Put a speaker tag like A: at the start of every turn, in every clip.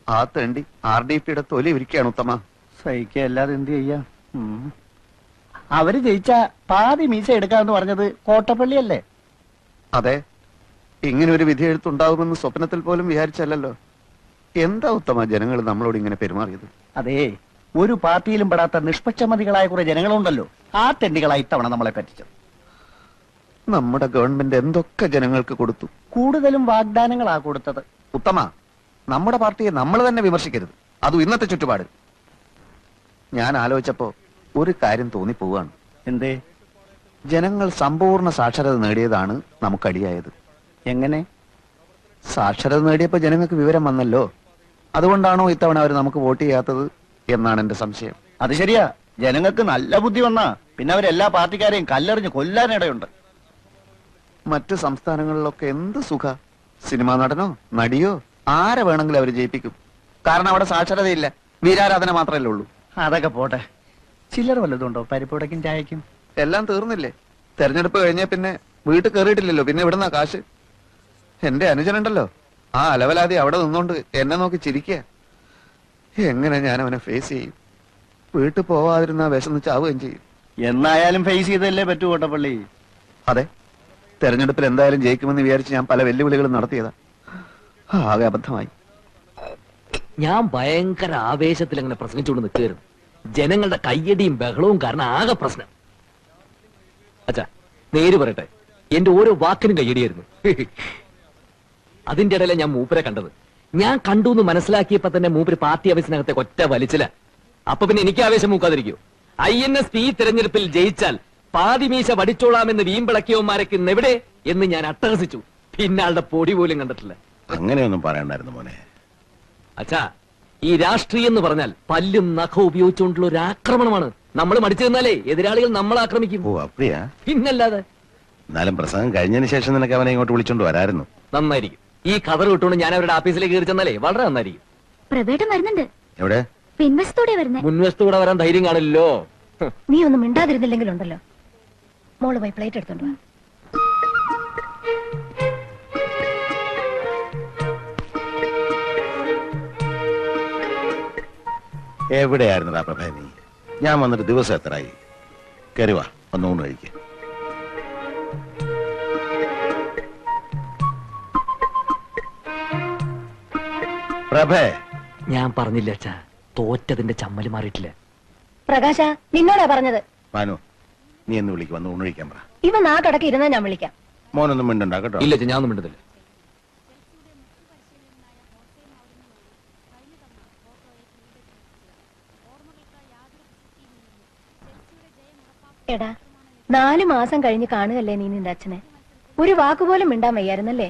A: ആ തേണ്ടി RDPയുടെ തൊലി ഇരിക്കുകയാണ് ഉത്തമ.
B: സഹിക്കല്ലാതെ എന്ത് ചെയ്യാം. അവര് ജയിച്ച പാതി മീശ എടുക്കാന്ന് പറഞ്ഞത് കോട്ടപ്പള്ളിയല്ലേ?
A: അതെ, ഇങ്ങനെ ഒരു വിധി എഴുത്തുണ്ടാവുമെന്ന് സ്വപ്നത്തിൽ പോലും വിചാരിച്ചല്ലോ. എന്താ ഉത്തമ ജനങ്ങൾ നമ്മളോട് ഇങ്ങനെ പെരുമാറിയത്?
B: അതേ, ഒരു പാർട്ടിയിലും പെടാത്ത നിഷ്പക്ഷമതികളായ കുറെ ജനങ്ങളുണ്ടല്ലോ, ആ തെണ്ടികളായി ഇത്തവണ നമ്മളെ പറ്റിച്ചത്.
A: നമ്മുടെ ഗവൺമെന്റ് എന്തൊക്കെ ജനങ്ങൾക്ക് കൊടുത്തു.
B: കൂടുതലും വാഗ്ദാനങ്ങളാ കൊടുത്തത്.
A: ഉത്തമ, നമ്മുടെ പാർട്ടിയെ നമ്മൾ തന്നെ വിമർശിക്കരുത്, അതും ഇന്നത്തെ ചുറ്റുപാട്. ഞാൻ ആലോചിച്ചപ്പോ ഒരു കാര്യം തോന്നിപ്പോവാണ്.
B: എന്തേ?
A: ജനങ്ങൾ സമ്പൂർണ്ണ സാക്ഷരത നേടിയതാണ് നമുക്കടിയായത്.
B: എങ്ങനെ?
A: സാക്ഷരത നേടിയപ്പോ ജനങ്ങൾക്ക് വിവരം വന്നല്ലോ. അതുകൊണ്ടാണോ ഇത്തവണ അവർ നമുക്ക് വോട്ട് ചെയ്യാത്തത് എന്നാണ് എന്റെ സംശയം.
B: അത് ശരിയാ, ജനങ്ങൾക്ക് നല്ല ബുദ്ധി വന്നാ പിന്നെ അവരെല്ലാ പാർട്ടിക്കാരെയും കല്ലെറിഞ്ഞ് കൊല്ലാനിടയുണ്ട്.
A: മറ്റു സംസ്ഥാനങ്ങളിലൊക്കെ എന്ത് സുഖ, സിനിമാ നടനോ നടിയോ ആരെ വേണമെങ്കിലും അവർ ജയിപ്പിക്കും. കാരണം അവിടെ സാക്ഷരതയില്ല, വീരാരാധന മാത്രമല്ലേ ഉള്ളൂ.
B: അതൊക്കെ പോട്ടെ, ചില്ലറ വല്ലതുണ്ടോ പരിപ്പുടക്കും ചായക്കും?
A: എല്ലാം തീർന്നില്ലേ? തെരഞ്ഞെടുപ്പ് കഴിഞ്ഞ പിന്നെ വീട്ടിൽ കയറിയിട്ടില്ലല്ലോ, പിന്നെ ഇവിടുന്ന കാശ്. എന്റെ അനുജനുണ്ടല്ലോ, ആ അലവലാതി അവിടെ നിന്നോണ്ട് എന്നെ നോക്കി ചിരിക്കുക. എങ്ങനെ ഞാൻ അവനെ ഫേസ് ചെയ്യും? വീട്ടിൽ പോവാതിരുന്ന വിശന്ന് ചാവുകയും ചെയ്യും.
B: എന്നായാലും ഫേസ് ചെയ്തല്ലേ പറ്റൂ കോട്ടപ്പള്ളി.
A: അതെ, തെരഞ്ഞെടുപ്പിൽ എന്തായാലും ജയിക്കുമെന്ന് വിചാരിച്ച് ഞാൻ പല വെല്ലുവിളികളും നടത്തിയതാ. ആകെ അബദ്ധമായി.
C: ഞാൻ ഭയങ്കര ആവേശത്തിൽ അങ്ങനെ പ്രസംഗിച്ചുകൊണ്ട് നിൽക്കുകയായിരുന്നു. ജനങ്ങളുടെ കയ്യടിയും ബഹളവും കാരണം ആകെ പ്രശ്നം. അച്ഛാ, നേര് പറയട്ടെ, എന്റെ ഓരോ വാക്കിനും കയ്യടിയായിരുന്നു. അതിന്റെ ഇടയിലെ ഞാൻ മൂപ്പരെ കണ്ടത്. ഞാൻ കണ്ടു എന്ന് മനസ്സിലാക്കിയപ്പോ തന്നെ മൂപ്പര് പാർട്ടി ഓഫീസിനകത്തെ ഒറ്റ വലിച്ചില്ല. അപ്പൊ പിന്നെ എനിക്ക് ആവേശം മൂക്കാതിരിക്കൂ. INSP തെരഞ്ഞെടുപ്പിൽ ജയിച്ചാൽ പാതിമീശ വടിച്ചോളാമെന്ന് വീമ്പിളക്കിയവന്മാരൊക്കെ ഇന്നെവിടെ എന്ന് ഞാൻ അട്ടഹസിച്ചു. പിന്നെ ആളുടെ പൊടി പോലും കണ്ടിട്ടില്ല.
D: അങ്ങനെയൊന്നും പറയണ്ടായിരുന്നു മോനെ.
C: അച്ഛാ, ഈ രാഷ്ട്രീയം എന്ന് പറഞ്ഞാൽ പല്ലും നഖവും ഉപയോഗിച്ചുകൊണ്ടുള്ള ഒരു ആക്രമണമാണ്. നമ്മൾ മടിച്ചു നിന്നാലേ എതിരാളികൾ നമ്മളെ ആക്രമിക്കും.
D: ഓ അപ്പടിയാ?
C: പിന്നല്ലാതെ.
D: എന്നാലും പ്രസംഗം കഴിഞ്ഞതിന് ശേഷം നിനക്ക് അവനെ ഇങ്ങോട്ട് വിളിച്ചോണ്ട് വരായിരുന്നു.
C: നന്നായിരിക്കും. ഈ കവർ വിട്ടുകൊണ്ട് ഞാൻ അവരുടെ ഓഫീസിലേക്ക് കയറി ചെന്നാലേ വളരെ നന്നായിരിക്കും.
E: പ്രവേട്ടം വരുന്നുണ്ട്.
D: എവിടെ?
E: പിൻവശത്തോടെ വരുന്നേ.
C: മുൻവശത്തൂടെ വരാൻ ധൈര്യം കാണില്ലല്ലോ.
E: നീ ഒന്നും മിണ്ടാതിരുന്നില്ലെങ്കിലുണ്ടല്ലോ. മോള് പോയി പ്ലേറ്റ് എടുത്തോണ്ട് വാ.
D: എവിടെയായിരുന്നടാ പ്രഭേ നീ? ഞാൻ വന്നിട്ട് ദിവസം എത്രയായി? കരുവാ, ഒന്നുകൊണ്ട് കഴിക്കുക. പ്രഭേ,
C: ഞാൻ പറഞ്ഞില്ല അച്ഛാ, തോറ്റതിന്റെ ചമ്മല് മാറിയിട്ടില്ല.
E: പ്രകാശ, നിന്നോടാ പറഞ്ഞത്.
D: മാനു, നീ എന്ന് വിളിക്കും, വന്ന് ഊണ് കഴിക്കാൻ പറ.
E: ഇവ നാട്ടടക്കി ഇരുന്നാ ഞാൻ വിളിക്കാം.
D: മോനൊന്നും മിണ്ടണ്ട കേട്ടോ.
C: ഇല്ല, ഞാൻ ഒന്നും മിണ്ടുന്നില്ല.
E: എടാ, 4 മാസം കഴിഞ്ഞ് കാണുകല്ലേ നീ നിന്റെ അച്ഛനെ. ഒരു വാക്കുപോലും മിണ്ടാൻ വയ്യായിരുന്നല്ലേ?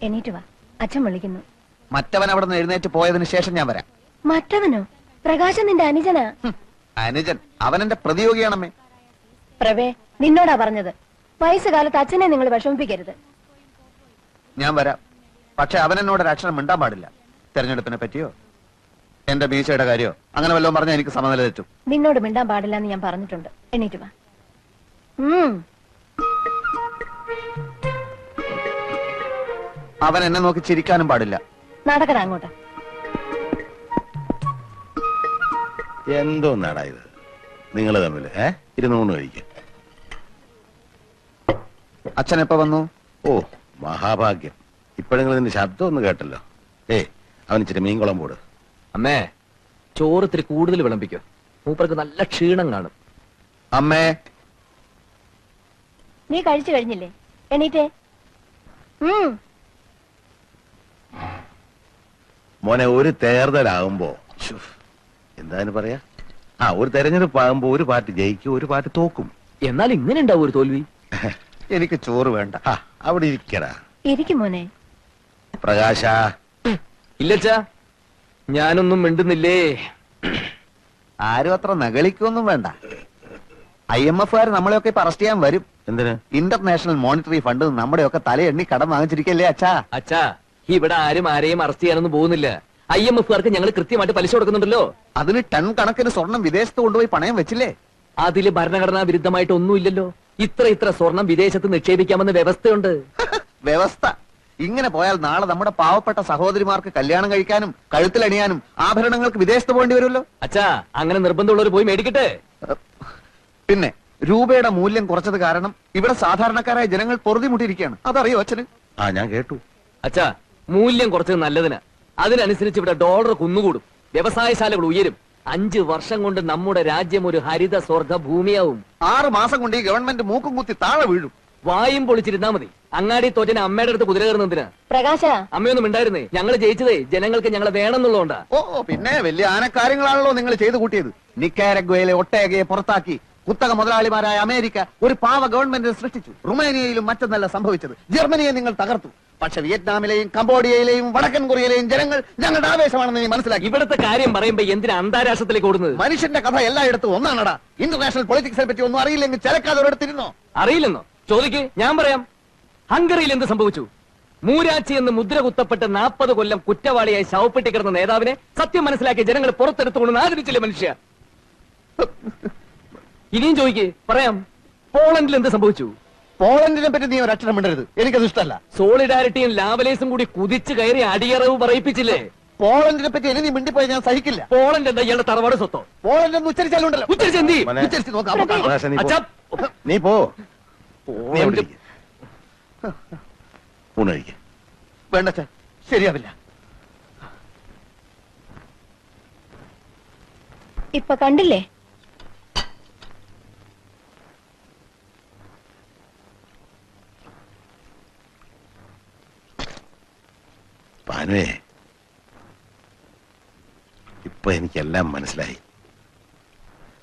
E: എണീറ്റ് വാ, അച്ഛൻ വിളിക്കുന്നു.
A: മറ്റവൻ അവിടെ നിന്ന് എഴുന്നേറ്റ് പോയതിനു ശേഷം ഞാൻ വരാം.
E: മറ്റവനോ? പ്രകാശൻ നിന്റെ അനുജനാ.
A: അനുജൻ? അവനെന്റെ പ്രതിയോഗിയാണമ്മേ.
E: പ്രവേ, നിന്നോടാ പറഞ്ഞത്. വയസ്സുകാലത്ത് അച്ഛനെ നിങ്ങൾ വിഷമിപ്പിക്കരുത്.
A: ഞാൻ വരാം, പക്ഷെ അവനെന്നോട് ഒരു അക്ഷരം മിണ്ടാൻ പാടില്ല. തെരഞ്ഞെടുപ്പിനെ പറ്റിയോ എന്റെ മീശയുടെ കാര്യോ അങ്ങനെ വല്ലതും പറഞ്ഞാൽ എനിക്ക് സമനില തെറ്റും.
E: നിന്നോട് മിണ്ടാൻ പാടില്ല എന്ന് ഞാൻ പറഞ്ഞിട്ടുണ്ട്. എണീറ്റ് വാ.
A: അവൻ എന്നെ നോക്കി ചിരിക്കാനും പാടില്ല.
E: നടക്കടാ അങ്ങോട്ട്.
D: എന്തോ നാടാ ഇത് നിങ്ങൾ തമ്മിൽ? ഇരുന്നൂണ് കഴിക്കുക.
A: അച്ഛൻ എപ്പോ വന്നു?
D: ഓ മഹാഭാഗ്യം, ഇപ്പോഴെങ്കിലും ഇതിന്റെ ശബ്ദം ഒന്ന് കേട്ടല്ലോ. അവൻ ഇച്ചിരി മീൻകുളം പോട്.
C: അമ്മേ, ചോറ് ഇത്തിരി കൂടുതൽ വിളമ്പിക്കോ, മൂപ്പർക്ക് നല്ല ക്ഷീണം കാണും.
A: അമ്മേ,
E: നീ കഴിച്ചു കഴിഞ്ഞില്ലേ? എണീറ്റേ.
D: മോനെ, ഒരു തേർതലാകുമ്പോ എന്താന്ന് പറയാ, ഒരു തെരഞ്ഞെടുപ്പ് ആകുമ്പോ ഒരു പാർട്ടി ജയിക്കും, ഒരു പാർട്ടി തോക്കും.
C: എന്നാൽ ഇങ്ങനെ ഉണ്ടാവും ഒരു തോൽവി.
A: എനിക്ക് ചോറ് വേണ്ട.
D: അവിടെ ഇരിക്കടാ.
E: ഇരിക്കും മോനെ.
D: പ്രകാശ.
C: ഇല്ലച്ചാ, ഞാനൊന്നും മിണ്ടുന്നില്ലേ.
A: ആരും അത്ര നകളിക്കൊന്നും വേണ്ട. IMF-കാർ നമ്മളെയൊക്കെ ഇപ്പൊ അറസ്റ്റ് ചെയ്യാൻ വരും.
D: എന്തിന്?
A: ഇന്റർനാഷണൽ മോണിറ്ററി ഫണ്ട് നമ്മുടെയൊക്കെ തലയെണ്ണി കടം വാങ്ങിച്ചിരിക്കല്ലേ അച്ഛാ.
C: അച്ഛാ, ഇവിടെ ആരും ആരെയും അറസ്റ്റ് ചെയ്യാനൊന്നും പോകുന്നില്ല. IMF-കാർക്ക് ഞങ്ങൾ കൃത്യമായിട്ട് പലിശ കൊടുക്കുന്നുണ്ടല്ലോ.
A: അതിന് ടൺ കണക്കിന് സ്വർണം വിദേശത്ത് കൊണ്ടുപോയി പണയം വെച്ചില്ലേ?
C: അതില് ഭരണഘടനാ വിരുദ്ധമായിട്ട് ഒന്നുമില്ലല്ലോ. ഇത്ര സ്വർണം വിദേശത്ത് നിക്ഷേപിക്കാമെന്ന് വ്യവസ്ഥയുണ്ട്.
A: വ്യവസ്ഥ? ഇങ്ങനെ പോയാൽ നാളെ നമ്മുടെ പാവപ്പെട്ട സഹോദരിമാർക്ക് കല്യാണം കഴിക്കാനും കഴുത്തിലണിയാനും ആഭരണങ്ങൾക്ക് വിദേശത്ത് പോകേണ്ടി വരുമല്ലോ.
C: അച്ഛാ, അങ്ങനെ നിർബന്ധമുള്ളവർ പോയി മേടിക്കട്ടെ.
A: പിന്നെ രൂപയുടെ മൂല്യം കുറച്ചത് കാരണം ഇവിടെ സാധാരണക്കാരായ ജനങ്ങൾ പൊറുതിമുട്ടിയിരിക്കുകയാണ്. അതറിയോ അച്ഛന്?
D: ഞാൻ കേട്ടു.
C: അച്ഛാ, മൂല്യം കുറച്ചത് നല്ലതിന്. അതിനനുസരിച്ച് ഇവിടെ ഡോളർ കുന്നുകൂടും, വ്യവസായശാലകൾ ഉയരും. 5 വർഷം കൊണ്ട് നമ്മുടെ രാജ്യം ഒരു ഹരിത സ്വർഗ ഭൂമിയാവും.
A: 6 മാസം കൊണ്ട് ഈ ഗവൺമെന്റ് മൂക്കും കുത്തി താഴെ വീഴും.
C: വായും പൊളിച്ചിരുന്നാ മതി. അങ്ങാടി തോറ്റന് അമ്മയുടെ അടുത്ത് കുതിര കയറുന്നതിന്.
E: പ്രകാശ,
C: അമ്മയൊന്നും ഉണ്ടായിരുന്നേ. ഞങ്ങൾ ജയിച്ചതേ ജനങ്ങൾക്ക് ഞങ്ങളെ വേണമെന്നുള്ളതുകൊണ്ടാ.
A: പിന്നെ വലിയ ആനക്കാര്യങ്ങളാണല്ലോ നിങ്ങൾ ചെയ്തു കൂട്ടിയത്. നിക്കാരഗ്വയിലെ ഒട്ടേകയെ പുറത്താക്കി കുത്തക മുതലാളിമാരായ അമേരിക്ക ഒരു പാവ ഗവൺമെന്റിനെ സൃഷ്ടിച്ചു. റുമേനിയയിലും മറ്റൊന്നല്ല സംഭവിച്ചത്. ജർമ്മനിയെ നിങ്ങൾ തകർത്തു. പക്ഷെ വിയറ്റ്നാമിലെയും കംബോഡിയയിലെയും വടക്കൻ കൊറിയയിലെയും ജനങ്ങൾ ഞങ്ങളുടെ ആവേശമാണെന്ന് നീ മനസ്സിലാക്കി.
C: ഇവിടുത്തെ കാര്യം പറയുമ്പോ എന്തിനാ അന്താരാഷ്ട്രത്തിലേക്ക് ഓടുന്നത്?
A: മനുഷ്യന്റെ കഥ എല്ലായിടത്തും ഒന്നാണടാ. ഇന്റർനാഷണൽ പൊളിറ്റിക്സിനെ പറ്റി ഒന്നും അറിയില്ലെങ്കിൽ ചിലക്കാതെ ഒരിടത്തിരുന്നോ?
C: അറിയില്ലെന്നോ? ചോദിക്ക്, ഞാൻ പറയാം. ഹംഗറിയിൽ എന്ത് സംഭവിച്ചു? മൂരാച്ചി എന്ന് മുദ്ര കുത്തപ്പെട്ട് 40 കൊല്ലം കുറ്റവാളിയായി ശവപ്പെട്ടി കിടന്ന നേതാവിനെ സത്യം മനസ്സിലാക്കിയ ജനങ്ങൾ പുറത്തെടുത്തുകൊണ്ട് ആദരിച്ചില്ലേ മനുഷ്യ? ഇനിയും ചോദിക്ക്, പറയാം. പോളണ്ടിൽ എന്ത് സംഭവിച്ചു?
A: പോളണ്ടിനെ പറ്റി നീ ഒരു അക്ഷരം മിണ്ടരുത്. എനിക്കത് ഇഷ്ടമല്ല.
C: സോളിഡാരിറ്റിയും ലാവലേസും കൂടി കുതിച്ചു കയറി അടിയറവ് പറയിപ്പിച്ചില്ലേ?
A: പോളണ്ടിനെ പറ്റി ഇനി നീ മിണ്ടിപ്പോയി ഞാൻ സഹിക്കില്ല.
C: പോളണ്ട് എന്താ ഇയാളുടെ തറവാട് സ്വത്തോ?
A: പോളണ്ട് എന്ന് ഉച്ചരിച്ചാലുണ്ടല്ലോ.
C: ഉച്ചരിച്ചെന്തി?
D: മോനെ,
A: ഉച്ചരിച്ച് നോക്കാം.
D: പ്രകാശ, നീ പോ.
C: അച്ഛാ,
D: നീ പോ. നീ
C: പോളണ്ട്
D: എവിടെ ഇരിക്ക്. ഊണ് കഴിക്ക്.
A: വേണ്ട അച്ഛാ, ശരിയാവില്ല.
E: ഇപ്പൊ കണ്ടില്ലേ?
D: പാനുവേ, ഇപ്പൊ എനിക്കെല്ലാം മനസ്സിലായി.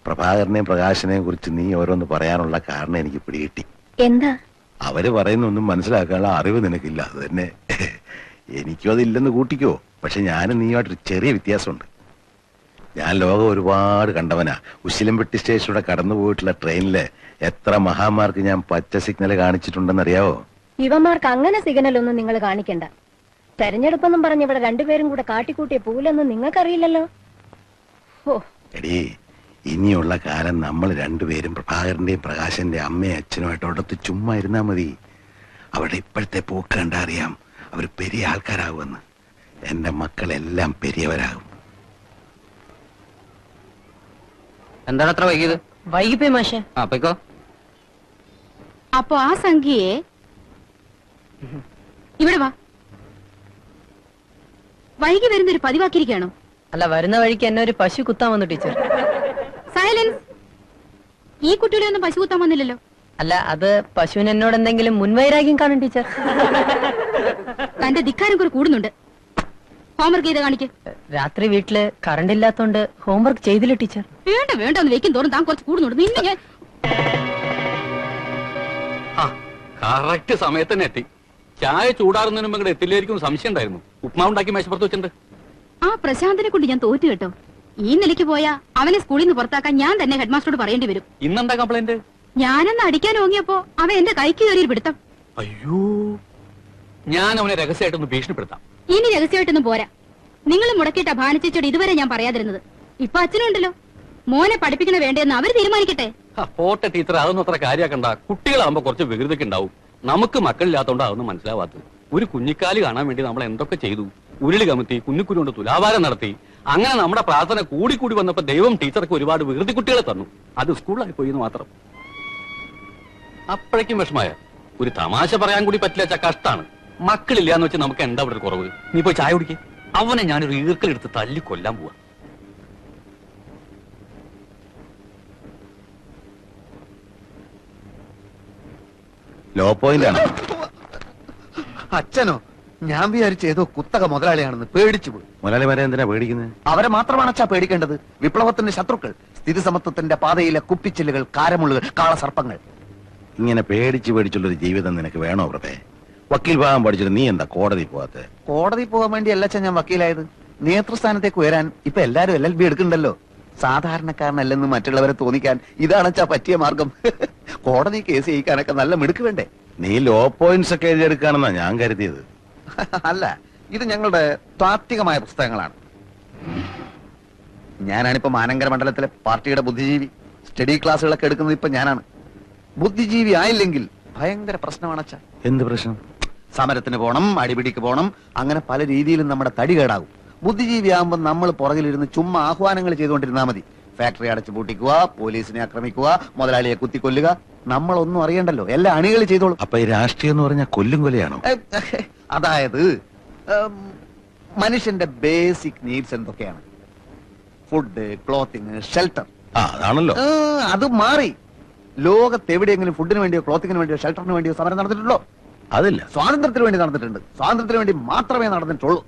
D: പ്രഭാകരനെയും പ്രകാശനെയും കുറിച്ച് നീ ഓരോന്ന് പറയാനുള്ള കാരണം എനിക്ക് പിടികിട്ടി.
E: എന്താ?
D: അവര് പറയുന്നൊന്നും മനസ്സിലാക്കാനുള്ള അറിവ് നിനക്കില്ല. അത് തന്നെ. എനിക്കും അതില്ലെന്ന് കൂട്ടിക്കോ. പക്ഷെ ഞാനും നീയുമായിട്ടൊരു ചെറിയ വ്യത്യാസമുണ്ട്. ഞാൻ ലോകം ഒരുപാട് കണ്ടവനാ. ഉശിലംപെട്ടി സ്റ്റേഷനിലൂടെ കടന്നുപോയിട്ടുള്ള ട്രെയിനില് എത്ര മഹാന്മാർക്ക് ഞാൻ പച്ച സിഗ്നൽ കാണിച്ചിട്ടുണ്ടെന്നറിയാവോ?
E: ഇവന്മാർക്ക് അങ്ങനെ സിഗ്നലൊന്നും നിങ്ങൾ കാണിക്കണ്ട. തെരഞ്ഞെടുപ്പെന്നും പറഞ്ഞ് ഇവിടെ രണ്ടുപേരും കൂടെ കാട്ടിക്കൂട്ടിയ പൂലൊന്നും നിങ്ങൾക്കറിയില്ലല്ലോ. ഓ,
D: എടീ, ഇനിയുള്ള കാലം നമ്മൾ രണ്ടുപേരും പ്രഭാകരന്റെയും പ്രകാശന്റെ അമ്മയും അച്ഛനുമായിട്ട് അടുത്ത് ചുമ്മാ ഇരുന്നാ മതി. അവരുടെ ഇപ്പോഴത്തെ പോക്ക് കണ്ടാ അറിയാം അവർ പെരിയ ആൾക്കാരാകുമെന്ന്. എന്റെ മക്കളെല്ലാം പെരിയവരാകും.
C: എന്താണ് അത്ര വൈകിയത്?
F: വൈകിപ്പോയി മാഷെ.
C: അപ്പോ
F: അപ്പൊ ആ സംഖ്യയെ ഇവിടെ വാ. വൈകി വരുന്നൊരു പതിവാക്കിയിരിക്കണോ?
G: അല്ല, വരുന്ന വഴിക്ക് എന്നെ ഒരു പശു കുത്താൻ വന്നു ടീച്ചർ.
F: സൈലൻസ്. ഈ കുട്ടികളെ ഒന്നും പശു കുത്താൻ വന്നില്ലല്ലോ.
G: അല്ല, അത് പശുവിന് എന്നോട് എന്തെങ്കിലും മുൻവൈരാഗ്യം കാണും ടീച്ചർ.
F: തന്റെ ധിക്കാരം കുറെ കൂടുന്നുണ്ട്. ഹോംവർക്ക് ചെയ്ത് കാണിക്ക്.
G: രാത്രി വീട്ടില് കറണ്ട് ഇല്ലാത്തോണ്ട് ഹോംവർക്ക് ചെയ്തില്ല ടീച്ചർ.
F: വേണ്ട വേണ്ട എന്ന് വെക്കും തോറും താൻ കുറച്ച് കൂടുന്നുണ്ട്. നിന്നെ ഞാൻ
H: കറക്റ്റ് സമയത്ത് തന്നെ എത്തി. ചായ ചൂടാറുന്നതിന് മുമ്പ് എത്തില്ലായിരിക്കും സംശയം ഉണ്ടായിരുന്നു. ഉപ്മാവ് ഉണ്ടാക്കി മേശപ്പുറത്ത് വെച്ചിട്ടുണ്ട്.
F: ആ പ്രശാന്തിനെ കൊണ്ട് ഞാൻ തോറ്റു കേട്ടോ. ഈ നിലയ്ക്ക് പോയാ അവനെ സ്കൂളിൽ നിന്ന് പുറത്താക്കാൻ ഞാൻ തന്നെ ഹെഡ്മാസ്റ്ററോട് പറയേണ്ടി വരും.
H: ഇന്നെന്താ കംപ്ലൈന്റ്?
F: ഞാനെന്ന് അടിക്കാൻ ഓങ്ങിയപ്പോ അവൻ എന്റെ കൈക്ക് കയറിയൊരു പിടുത്തം.
H: അയ്യോ, ഞാൻ അവനെ രഹസ്യമായിട്ടൊന്ന് ഭീഷണിപ്പെടുത്താം.
F: ഇനി രഹസ്യമായിട്ടൊന്നും പോരാ. നിങ്ങൾ മുടക്കിയിട്ട ഭാനിച്ചോട് ഇതുവരെ ഞാൻ പറയാതിരുന്നത്. ഇപ്പൊ അച്ഛനുണ്ടല്ലോ, മോനെ പഠിപ്പിക്കണ വേണ്ടെന്ന് അവര് തീരുമാനിക്കട്ടെ.
H: പോട്ടെ ടീച്ചർ, അതൊന്നും അത്ര കാര്യാക്കണ്ട. കുട്ടികളാകുമ്പോ കുറച്ച് വികൃതിക്ക് ഉണ്ടാവും. നമുക്ക് മക്കളില്ലാത്തോണ്ട് അതൊന്നും മനസ്സിലാവാത്തത്. ഒരു കുഞ്ഞിക്കാല് കാണാൻ വേണ്ടി നമ്മൾ എന്തൊക്കെ ചെയ്തു. ഉരുളി കമത്തി, കുഞ്ഞിക്കുരു കൊണ്ട് തുലാഭാരം നടത്തി. അങ്ങനെ നമ്മുടെ പ്രാർത്ഥന കൂടി വന്നപ്പോ ദൈവം ടീച്ചർക്ക് ഒരുപാട് വികൃതി കുട്ടികളെ തന്നു. അത് സ്കൂളിലായി പോയി എന്ന് മാത്രം. അപ്പോഴേക്കും വിഷമായ. ഒരു തമാശ പറയാൻ കൂടി പറ്റില്ല. കഷ്ടാണ്. മക്കളില്ലാന്ന് വെച്ച് നമുക്ക് എന്താ ഇവിടെ കുറവ്? നീ പോയി ചായ കുടിക്കേ. അവനെ ഞാനൊരു ഈർക്കലെടുത്ത് തല്ലി കൊല്ലാൻ പോവാ.
D: ലോ പോയിന്റ് ആണ്.
A: അച്ഛനോ? ഞാൻ വിചാരിച്ച ഏതോ കുത്തക മുതലാളിയാണെന്ന് പേടിച്ചു പോയി.
D: മുതലാളിമാരെ എന്തിനാ പേടിക്കുന്നത്?
A: അവരെ മാത്രമാണ് അച്ഛാ പേടിക്കേണ്ടത്. വിപ്ലവത്തിന്റെ ശത്രുക്കൾ, സ്ഥിതി സമത്വത്തിന്റെ പാതയിലെ കുപ്പിച്ചില്ലുകൾ, കാരമുള്ളുകൾ, കാളസർപ്പങ്ങൾ.
D: ഇങ്ങനെ പേടിച്ചുള്ളൊരു ജീവിതം നിനക്ക് വേണോ പ്രഭേ? വക്കീൽ ഭാഗം പഠിച്ചിട്ട് നീ എന്താ കോടതി പോകാത്തെ?
A: കോടതി പോകാൻ വേണ്ടി അല്ല അച്ഛൻ ഞാൻ വക്കീലായത്. നേതൃസ്ഥാനത്തേക്ക് ഉയരാൻ ഇപ്പൊ എല്ലാരും LLB എടുക്കണ്ടല്ലോ. സാധാരണക്കാരനല്ലെന്ന് മറ്റുള്ളവരെ തോന്നിക്കാൻ ഇതാണ് അച്ഛാ പറ്റിയ മാർഗം. കോടതി കേസ് ജയിക്കാനൊക്കെ നല്ല മിടുക്ക് വേണ്ടേ?
D: നീ ലോ പോയിന്റ്സ് ഒക്കെ എഴുതിയെടുക്കാണെന്നാ ഞാൻ കരുതിയത്.
A: അല്ല, ഇത് ഞങ്ങളുടെ താത്വികമായ പുസ്തകങ്ങളാണ്. ഞാനാണിപ്പോ മാനങ്കര മണ്ഡലത്തിലെ പാർട്ടിയുടെ ബുദ്ധിജീവി. സ്റ്റഡി ക്ലാസ്സുകളൊക്കെ എടുക്കുന്നത് ഇപ്പൊ ഞാനാണ്. ബുദ്ധിജീവി ആയില്ലെങ്കിൽ ഭയങ്കര പ്രശ്നമാണ് അച്ഛാ.
D: എന്ത് പ്രശ്നം?
B: സമരത്തിന് പോണം, അടിപിടിക്ക് പോണം, അങ്ങനെ പല രീതിയിലും നമ്മുടെ തടി കേടാകും. ബുദ്ധിജീവിയാകുമ്പോൾ നമ്മൾ പുറകിലിരുന്ന് ചുമ്മാ ആഹ്വാനങ്ങൾ ചെയ്തുകൊണ്ടിരുന്നാ മതി. ഫാക്ടറി അടച്ചു പൂട്ടിക്കുക, പോലീസിനെ ആക്രമിക്കുക, മുതലാളിയെ കുത്തിക്കൊല്ലുക. നമ്മളൊന്നും അറിയണ്ടല്ലോ, എല്ലാ അണികൾ ചെയ്തോളൂ.
D: അപ്പൊ ഈ രാഷ്ട്രീയം എന്ന് പറഞ്ഞാൽ കൊല്ലും കൊലയാണോ?
B: അതായത് മനുഷ്യന്റെ ബേസിക് നീഡ്സ് എന്തൊക്കെയാണ്? Food, clothing, shelter.
D: അതാണല്ലോ.
B: അത് മാറി. ലോകത്ത് എവിടെയെങ്കിലും ഫുഡിന് വേണ്ടിയോ ക്ലോത്തിങ്ങിന് വേണ്ടിയോ ഷെൽട്ടറിന് വേണ്ടിയോ സമരം നടന്നിട്ടുണ്ടോ?
D: അതില്ല.
B: സ്വാതന്ത്ര്യത്തിന് വേണ്ടി നടന്നിട്ടുണ്ട്. സ്വാതന്ത്ര്യത്തിന് വേണ്ടി മാത്രമേ നടന്നിട്ടുള്ളൂ.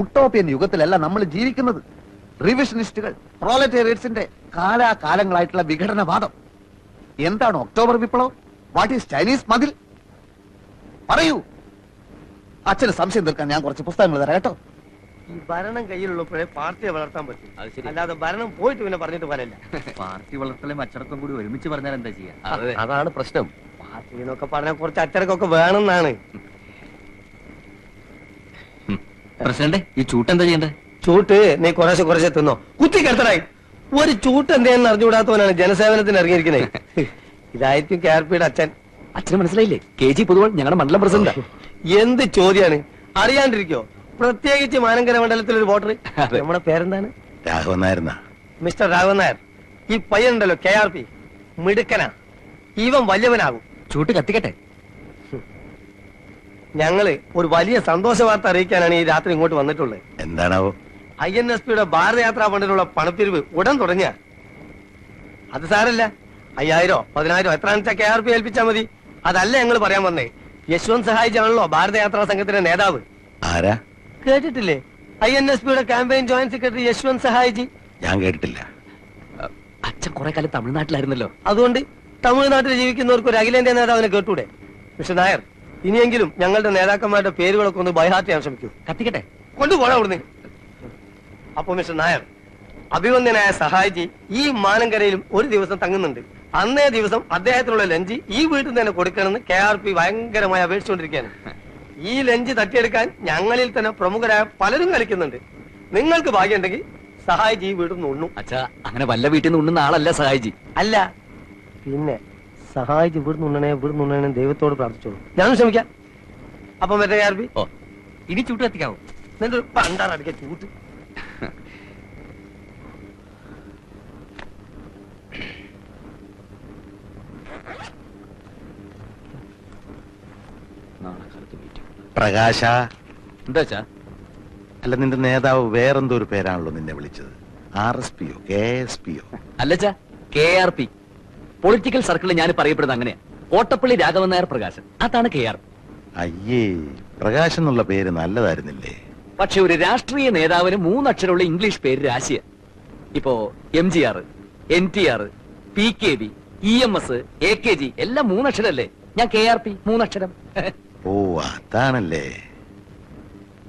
B: ഉട്ടോപ്യൻ യുഗത്തിലല്ല നമ്മൾ ജീവിക്കുന്നത്. റിവിഷനിസ്റ്റുകൾ, പ്രോലറ്റേറിയറ്റ്സിന്റെ കാലാകാലങ്ങളായിട്ടുള്ള വിഘടനവാദം. എന്താണ് ഒക്ടോബർ വിപ്ലവം? വാട്ട് ഈസ് ചൈനീസ് മതിൽ? പറയൂ. അച്ഛന് സംശയം തീർക്കാൻ ഞാൻ കുറച്ച് പുസ്തകങ്ങൾ തരാം കേട്ടോ.
I: ഈ ഭരണം കയ്യിലുള്ളപ്പോഴേ പാർട്ടിയെ വളർത്താൻ പറ്റും, അല്ലാതെ ഭരണം പോയിട്ട് പിന്നെ പറഞ്ഞിട്ട് പോലല്ല.
C: പാർട്ടി വളർത്തലും അച്ചടക്കം കൂടി ഒരുമിച്ച് പറഞ്ഞാൽ എന്താ ചെയ്യാ?
I: അതാണ് പ്രശ്നം. പാർട്ടി എന്നൊക്കെ പറഞ്ഞാൽ കുറച്ച് അച്ചടക്കമൊക്കെ വേണമെന്നാണ്.
C: പ്രസിഡന്റ്, ഈ ചൂട്ടെന്താ ചെയ്യണ്ടേ?
I: ചൂട്ട് നീ കുറേശ്ശെ തിന്നോ. കുത്തിക്കെടുത്തടായി. ഒരു ചൂട്ട് എന്തേന്ന് അറിഞ്ഞുകൂടാത്തവനാണ് ജനസേവനത്തിന് ഇറങ്ങിയിരിക്കുന്നത്. ഇതായിരിക്കും KRPയുടെ അച്ഛൻ.
C: അച്ഛന് മനസ്സിലായില്ലേ? KG പൊതുവാൾ ഞങ്ങളുടെ മണ്ഡലം പ്രസിഡന്റ്.
I: എന്ത് ചോദ്യാണ്, അറിയാണ്ടിരിക്കോ? പ്രത്യേകിച്ച് മാനങ്കര മണ്ഡലത്തിൽ ഒരു വോട്ടർ. നമ്മുടെ പേരെന്താണ്?
D: രാഘവൻ നായർ.
I: മിസ്റ്റർ രാഘവൻ നായർ. ഈ പയ്യനുണ്ടല്ലോ KRP, മിടുക്കനാ. ഇവൻ വലിയവനാകും.
C: ചൂട്ട് കത്തിക്കട്ടെ.
I: ഞങ്ങള് ഒരു വലിയ സന്തോഷ വാർത്ത അറിയിക്കാനാണ് ഈ രാത്രി ഇങ്ങോട്ട് വന്നിട്ടുള്ളത്.
D: എന്താണാവോ?
I: INSPയുടെ ഭാരതയാത്രാ ഫണ്ടിനുള്ള പണപ്പിരിവ് ഉടൻ തുടങ്ങിയ. അത് സാരല്ല, 5000 10,000 എത്രയാണെന്ന് വെച്ചാൽ KRP ഏൽപ്പിച്ചാൽ മതി. അതല്ല ഞങ്ങൾ പറയാൻ വന്നേ. യശ്വന്ത് സഹായിച്ചാണല്ലോ ഭാരതയാത്രാ സംഘത്തിന്റെ നേതാവ്.
D: ആരാ?
I: കേട്ടിട്ടില്ലേ? INSPയുടെ ക്യാമ്പയിൻ ജോയിന്റ് സെക്രട്ടറി യശ്വന്ത് സഹായിജി.
D: ഞാൻ കേട്ടിട്ടില്ല.
C: അച്ഛൻ കുറെ കാലം തമിഴ്നാട്ടിലായിരുന്നല്ലോ.
I: അതുകൊണ്ട് തമിഴ്നാട്ടിൽ ജീവിക്കുന്നവർക്ക് ഒരു അഖിലേന്ത്യാ നേതാവിനെ കേട്ടൂടെ? മിസ്റ്റർ നായർ, ഇനിയെങ്കിലും ഞങ്ങളുടെ നേതാക്കന്മാരുടെ പേരുകളൊക്കെ ഒന്ന് ബൈഹാർട്ട് ചെയ്യാൻ ശ്രമിക്കൂ.
C: കത്തിക്കട്ടെ.
I: കൊണ്ടുപോകണം അവിടുന്ന്. അപ്പൊ മിസ്റ്റർ നായർ, അഭിവന്ദ്യനായ സഹായിജി ഈ മാനങ്കരയിലും ഒരു ദിവസം തങ്ങുന്നുണ്ട്. അന്നേ ദിവസം അദ്ദേഹത്തിനുള്ള ലഞ്ച് ഈ വീട്ടിൽ തന്നെ കൊടുക്കണമെന്ന് KRP ഭയങ്കരമായി അപേക്ഷിച്ചുകൊണ്ടിരിക്കുകയാണ്. ഈ ലഞ്ച് തട്ടിയെടുക്കാൻ ഞങ്ങളിൽ തന്നെ പ്രമുഖരായ പലരും കളിക്കുന്നുണ്ട്. നിങ്ങൾക്ക് ഭാഗ്യമുണ്ടെങ്കിൽ സഹായിജി ഈ വീട്ടിൽ നിന്ന് ഉണ്ണു.
C: അച്ഛാ, അങ്ങനെ വല്ല വീട്ടിൽ നിന്ന് ഉണ്ണുന്ന ആളല്ല സഹായിജി.
I: അല്ല പിന്നെ സഹായിച്ച് ഇവിടുന്ന് ഉണ്ണണേ ദൈവത്തോട് പ്രാർത്ഥിച്ചോളൂ. ഞാനും ശ്രമിക്കാം. അപ്പൊ മറ്റേ KRP
C: ഇനി ചൂട്ട് കത്തിക്കാവോ?
I: നിന്റെ ഒരു പണ്ടാറടിക്ക ചൂട്ട്.
D: പ്രകാശ.
C: എന്താ?
D: അല്ല, നിന്റെ നേതാവ് വേറെന്തോ ഒരു പേരാണല്ലോ നിന്നെ വിളിച്ചത്. RSPയോ KSPയോ?
C: അല്ലച്ചാ, KRP. പൊളിറ്റിക്കൽ സർക്കിളിൽ ഞാൻ പറയപ്പെടുന്നത് അങ്ങനെയാ. കോട്ടപ്പള്ളി രാഘവൻ നായർ പ്രകാശൻ, അതാണ് KRP.
D: അയ്യേ, പ്രകാശ് എന്നുള്ള പേര് നല്ലതായിരുന്നില്ലേ?
C: പക്ഷെ ഒരു രാഷ്ട്രീയ നേതാവിന് 3 അക്ഷരമുള്ള ഇംഗ്ലീഷ് പേര് രാശിയ. ഇപ്പോ MGR, NTR, PKB, EMS, AKG എല്ലാം 3 അക്ഷരല്ലേ? ഞാൻ KRP 3 അക്ഷരം.
D: ഓ, അതാണല്ലേ.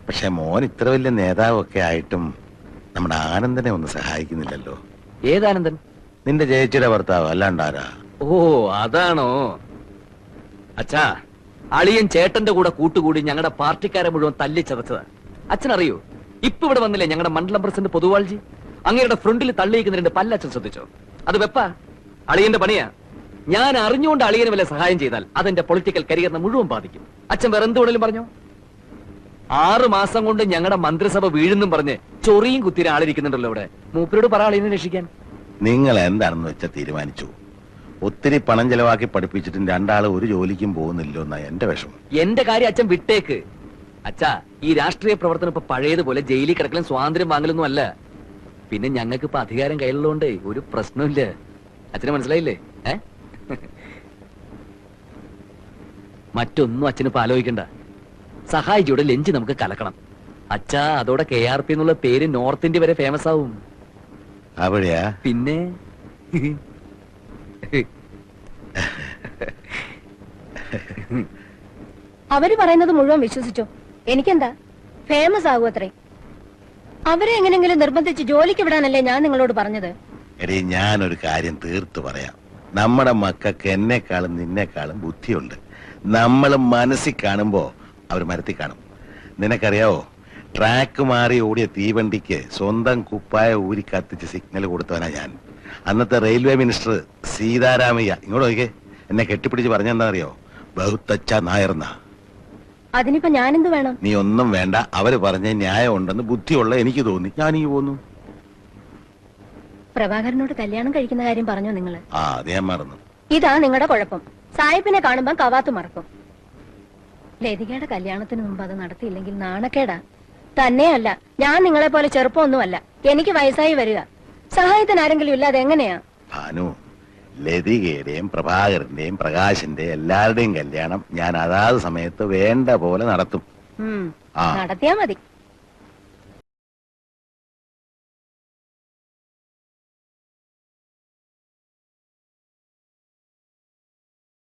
D: പക്ഷെ മോൻ ഇത്ര വലിയ നേതാവൊക്കെ ആയിട്ടും നമ്മുടെ ആനന്ദനെ ഒന്ന് സഹായിക്കുന്നില്ലല്ലോ.
C: ഏതാനന്ദൻ?
D: നിന്റെ ചേച്ചിയുടെ ഭർത്താവ്, അല്ലാണ്ടാരാ?
C: ഓ, അതാണോ? അച്ഛാ, അളിയൻ ചേട്ടന്റെ കൂടെ കൂട്ടുകൂടി ഞങ്ങളുടെ പാർട്ടിക്കാരെ മുഴുവൻ തല്ലിച്ചതച്ചതാ. അച്ഛനറിയോ, ഇപ്പൊ ഇവിടെ വന്നില്ലേ ഞങ്ങളുടെ മണ്ഡലം പ്രസിഡന്റ് പൊതുവാൾജി? അങ്ങയുടെ ഫ്രണ്ടിൽ തള്ളിയിരിക്കുന്ന 2 പല്ലച്ഛൻ ശ്രദ്ധിച്ചോ? അത് വെപ്പാ, അളിയന്റെ പണിയാ. ഞാൻ അറിഞ്ഞുകൊണ്ട് അളിയന് വല്ല സഹായം ചെയ്താൽ അതെന്റെ പൊളിറ്റിക്കൽ കരിയറിനെ മുഴുവൻ ബാധിക്കും. അച്ഛൻ വേറെ എന്തുകൊണ്ടും പറഞ്ഞോ? 6 മാസം കൊണ്ട് ഞങ്ങളുടെ മന്ത്രിസഭ വീഴുന്നും പറഞ്ഞ് ചൊറിയും കുത്തിരി ആളിരിക്കുന്നുണ്ടല്ലോ ഇവിടെ. മൂപ്പരോട് പറ അളിയനെ രക്ഷിക്കാൻ.
D: നിങ്ങൾ എന്താണെന്ന് വെച്ചാൽ തീരുമാനിച്ചു. ഒത്തിരി പണം ചെലവാക്കി പഠിപ്പിച്ചിട്ടും 2 ആള് ഒരു ജോലിക്കും പോകുന്നില്ലോ എന്നാ എന്റെ വിഷമം.
C: എന്റെ കാര്യം അച്ഛൻ വിട്ടേക്ക്. അച്ഛാ, ഈ രാഷ്ട്രീയ പ്രവർത്തനം ഇപ്പൊ പഴയതുപോലെ ജയിലിൽ കിടക്കലും സ്വാതന്ത്ര്യം വാങ്ങലൊന്നും അല്ല. പിന്നെ ഞങ്ങൾക്ക് ഇപ്പൊ അധികാരം കയ്യിലുള്ളതുകൊണ്ട് ഒരു പ്രശ്നമില്ല. അച്ഛന് മനസ്സിലായില്ലേ? മറ്റൊന്നും അച്ഛനിപ്പോ ആലോചിക്കണ്ട. സഹായിജിയുടെ ലഞ്ച് നമുക്ക് കലക്കണം. അച്ഛാ, അതോടെ KRP എന്നുള്ള പേര് നോർത്ത് ഇന്ത്യ വരെ ഫേമസ് ആവും.
D: അവിടെയാ?
C: പിന്നെ
E: അവര് പറയുന്നത് മുഴുവൻ വിശ്വസിച്ചോ? എനിക്കെന്താ, ഫേമസ് ആകും അത്രേ. അവരെ എങ്ങനെങ്കിലും നിർബന്ധിച്ച് ജോലിക്ക് വിടാനല്ലേ ഞാൻ നിങ്ങളോട് പറഞ്ഞത്.
D: എടീ, ഞാനൊരു കാര്യം തീർത്തു പറയാം. നമ്മുടെ മക്കൾക്ക് എന്നെക്കാളും നിന്നെക്കാളും ബുദ്ധിയുണ്ട്. നമ്മൾ മനസ്സിൽ കാണുമ്പോ അവർ മരത്തിൽ കാണും. നിനക്കറിയാവോ, ട്രാക്ക് മാറി ഓടിയ തീവണ്ടിക്ക് സ്വന്തം കുപ്പായ ഊരി കത്തിച്ച് സിഗ്നൽ കൊടുത്തവനാ ഞാൻ. അന്നത്തെ റെയിൽവേ മിനിസ്റ്റർ സീതാരാമയ്യ ഇങ്ങോട്ട് നോക്കിയേ, എന്നെ കെട്ടിപ്പിടിച്ച് പറഞ്ഞെന്താ അറിയോ? ബഹുത്തച്ഛ നായർന്ന.
E: അതിനിപ്പോ ഞാനെന്ത് വേണം?
D: നീ ഒന്നും വേണ്ട. അവര് പറഞ്ഞ ന്യായം ഉണ്ടെന്ന് ബുദ്ധിയുള്ള എനിക്ക് തോന്നി, ഞാൻ ഈ പോന്നു.
E: പ്രഭാകരനോട് കല്യാണം കഴിക്കുന്ന കാര്യം പറഞ്ഞോ നിങ്ങള്?
D: ആ, അത് ഞാൻ മറന്നു.
E: ഇതാ നിങ്ങളുടെ കുഴപ്പം. സായിപ്പിനെ കാണുമ്പോ കവാത്ത് മറക്കും. ലതികയുടെ കല്യാണത്തിന് മുമ്പ് അത് നടത്തിയില്ലെങ്കിൽ നാണക്കേടാ. തന്നെയല്ല, ഞാൻ നിങ്ങളെ പോലെ ചെറുപ്പമൊന്നുമല്ല. എനിക്ക് വയസ്സായി വരിക. സഹായത്തിന് ആരെങ്കിലും ഇല്ലാതെ എങ്ങനെയാ?
D: ഭാനു, ലതികയുടെയും പ്രഭാകരന്റെയും പ്രകാശിന്റെയും എല്ലാവരുടെയും കല്യാണം ഞാൻ അതാത് സമയത്ത് വേണ്ട പോലെ നടത്തും.
E: നടത്തിയാ മതി.